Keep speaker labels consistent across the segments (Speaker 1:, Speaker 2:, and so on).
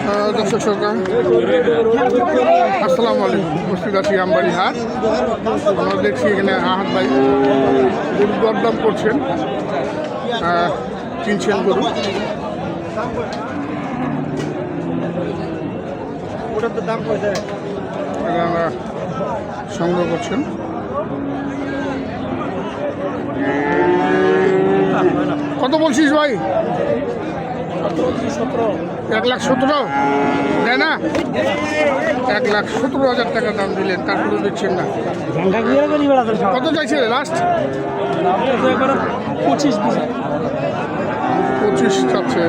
Speaker 1: দর্শক শ্রোতা আসসালামু আলাইকুম। উপস্থিত আছি আমবাড়ি হাট। আমরা দেখছি এখানে আহাত ভাই গরু দরদাম করছেন, কিনছেন গরু। আমরা সংগ্রহ করছেন। কত বলছিস ভাই? 1,17,000 দেয় না? 1,17,000 টাকা দাম দিলেন, তারপরে দিচ্ছেন না। কত চাইছে লাস্ট? 25 চাচ্ছে।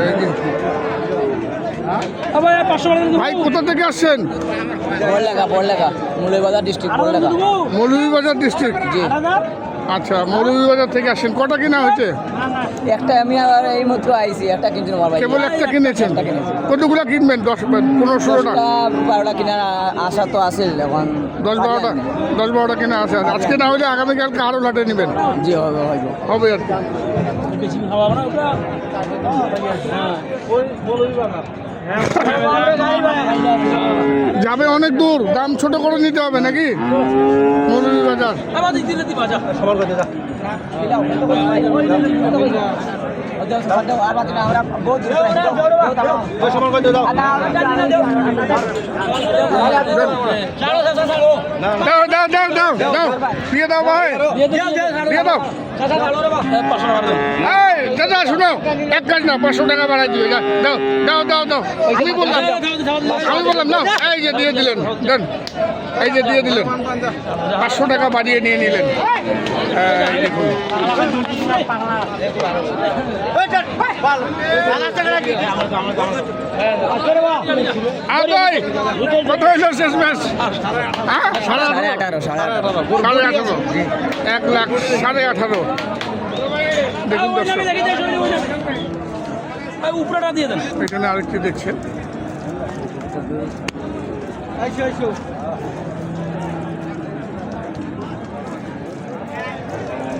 Speaker 1: ভাই কোথা থেকে আসছেন? মৌলভীবাজার ডিস্ট্রিক্ট। আচ্ছা, মৌলভীবাজার থেকে আসেন। কটা কিনা হয়েছে?
Speaker 2: একটা আমি আর এই মাত্র আইছি, একটা কিনছি না ভাই।
Speaker 1: কেবল একটা কিনেছেন? কতগুলো কিনবেন? 10-15-16টা?
Speaker 2: 12টা কিনার আশা তো আছে এখন।
Speaker 1: 10-12টা কিনা আছে। আজকে না হলে আগামীকালকে আরও লাটে নেবেন?
Speaker 2: জি হবে
Speaker 1: হবে আর যাবে অনেক দূর, দাম ছোট করে নিতে হবে নাকি? মৌলভীবাজার দিয়ে দাও ভাই, দিয়ে দাও। দাদা শুনো, এক কাজ না, 500 টাকা বাড়াই দিবে। দাও দাও দাও দাও। আমি বললাম না, এই যে দিয়ে দিলেন, দেন, এই যে দিয়ে দিলেন। 500 টাকা বাড়িয়ে নিয়ে নিলেন। দেখুন কত হয়েছে শেষ ম্যাচ? 18,500। 1,18,500। দেখুন এখানে আরেকটি দেখছেন।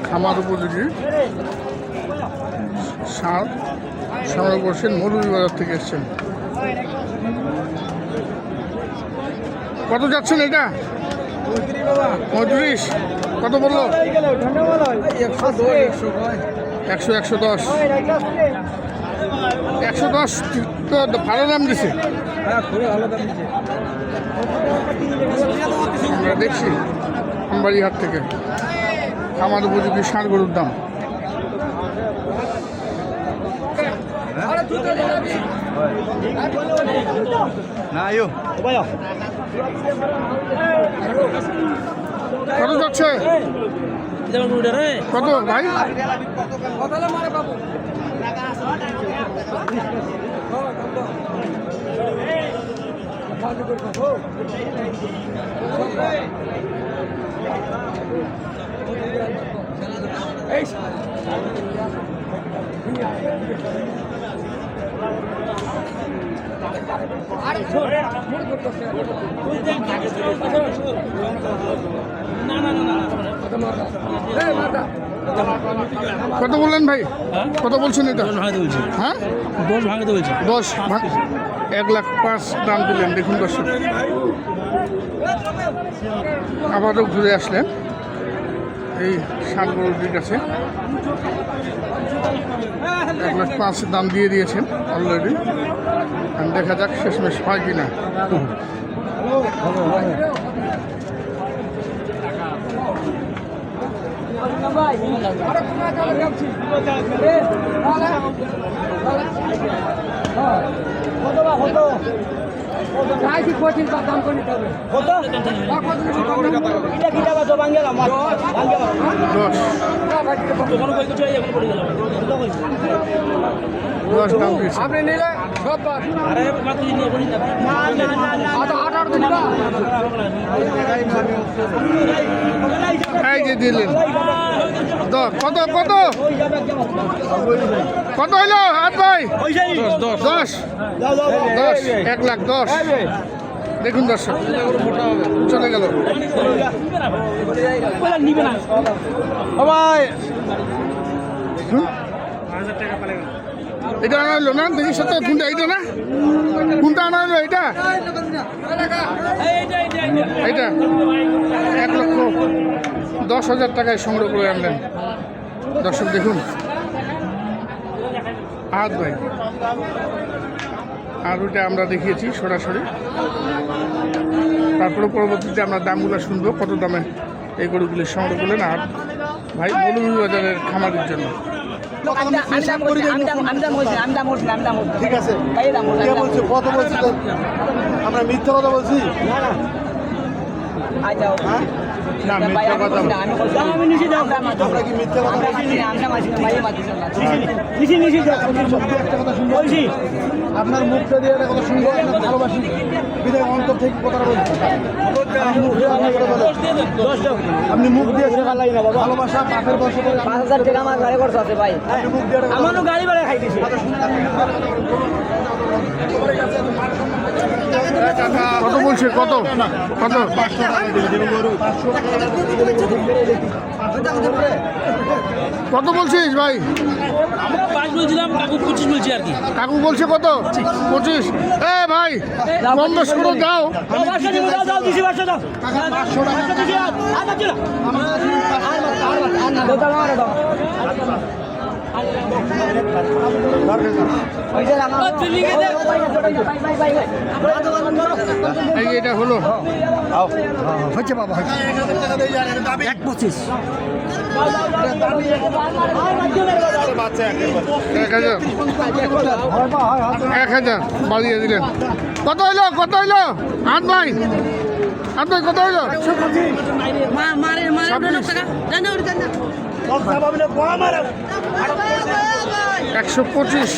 Speaker 1: খামার উপযোগী সার সংগ্রহ করছেন, মৌলভীবাজার থেকে এসছেন। কত যাচ্ছেন এটা? 35। কত বললো? 100-110। 110 তো ভালো দাম দিছে। আমরা দেখছি আমবাড়ি হাট থেকে খামার উপযোগী ষাঁড় গরুর দাম। কত যাচ্ছে? কত ভাই? কত বললেন ভাই? কত বলছেন এটা? হ্যাঁ,
Speaker 2: 10 ভাঙতে বলছি।
Speaker 1: 10 1,05,000 দাম দিলেন। দেখুন দর্শক, আবারও ঘুরে আসলেন এই ষাঁড় গরুটির কাছে। 1,05,000 দাম দিয়ে দিয়েছেন অলরেডি। দেখা যাক শেষমেশ হয় কিনা। আপনি নিলে এই যে দিলেন। কত কত কত হইলো হাত ভাই? 10 1,10,000। দেখুন দর্শক, চলে গেল ভাই। এটা আনা হলো না? দেখি সত্য কোনটা? এইটা না? কোনটা আনা হলো? এটা এইটা 1,10,000 টাকায় সংগ্রহ করে আনলেন। দর্শক দেখুন আহাদ ভাই, আর ওইটা আমরা দেখিয়েছি সরাসরি। তারপরে পরবর্তীতে আমরা দামগুলো শুনবো, কত দামে এই গরুগুলি সংগ্রহ করলেন আর ভাই মৌলভীবাজারের খামারের জন্য।
Speaker 3: ঠিক আছে, কে বলছে? কত বলছি? আমরা মিথ্যা কথা বলছি? হ্যাঁ?
Speaker 1: না মিথ্যা কথা বলছি।
Speaker 3: আমরা কি মিথ্যা কথা বলছি? আপনার মুখটা দিয়ে একটা কথা শুনবো, আপনার ভালোবাসি বিদায় অন্তর থেকে কথাটা বলছি। আপনি মুখ দিয়ে ভালোবাসা পাখের বসে
Speaker 2: 5,000 টাকা আমার গাড়ি খরচ আছে ভাই।
Speaker 3: মুখ দিয়ে
Speaker 2: আমারও গাড়ি ভাড়া খাই দিছি।
Speaker 1: কত বলছে? কত কত কত বলছিস ভাই?
Speaker 4: আমরা 5 বলছিলাম, কাকু 25 বলছি আর কি।
Speaker 1: কাকু বলছে কত? 25। এ ভাই কম বেশ করে দাও। এই যে এটা হলো
Speaker 3: হচ্ছে বাবা, 1,25।
Speaker 1: 1,000 বাড়িয়ে দিলেন। কত হইলো? কত হইলো? আট ভাই, আট ভাই কত হইলো? 125।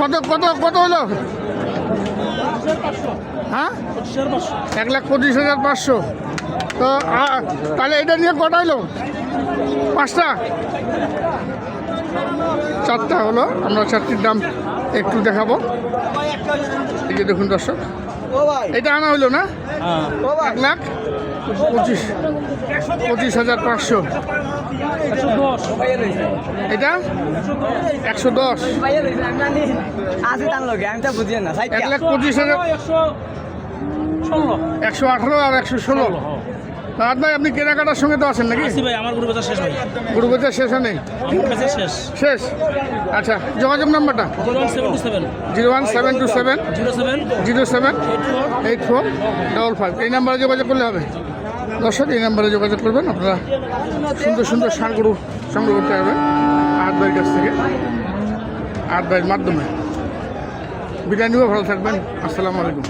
Speaker 1: কত কত কত হলো? হ্যাঁ, 1,25,500। তো তাহলে এটা নিয়ে কটা হলো? 5টা, 4টা হলো। আমরা 4টির দাম একটু দেখাবো। এই যে দেখুন দর্শক, এটা আনা হইলো না? 1,25,500। এটা 110। 1,25,000, 118 আর 116। রাত ভাই আপনি কেনাকাটার সঙ্গে তো আছেন নাকি?
Speaker 4: ভাই আমার গ্রুপ শেষ ভাই,
Speaker 1: গরু বেচা শেষে নেই?
Speaker 4: শেষ
Speaker 1: শেষ। আচ্ছা, যোগাযোগ নাম্বারটা?
Speaker 4: 01727
Speaker 1: 07 8455। এই নাম্বারে যোগাযোগ করলে হবে। দর্শক এই নাম্বারে যোগাযোগ করবেন, আপনারা সুন্দর সুন্দর ষাঁড় গরু সংগ্রহ করতে পারবেন আহাদ ভাইয়ের কাছ থেকে, আহাদ ভাইয়ের মাধ্যমে। বিদায় নিব, ভালো থাকবেন। আসসালামু আলাইকুম।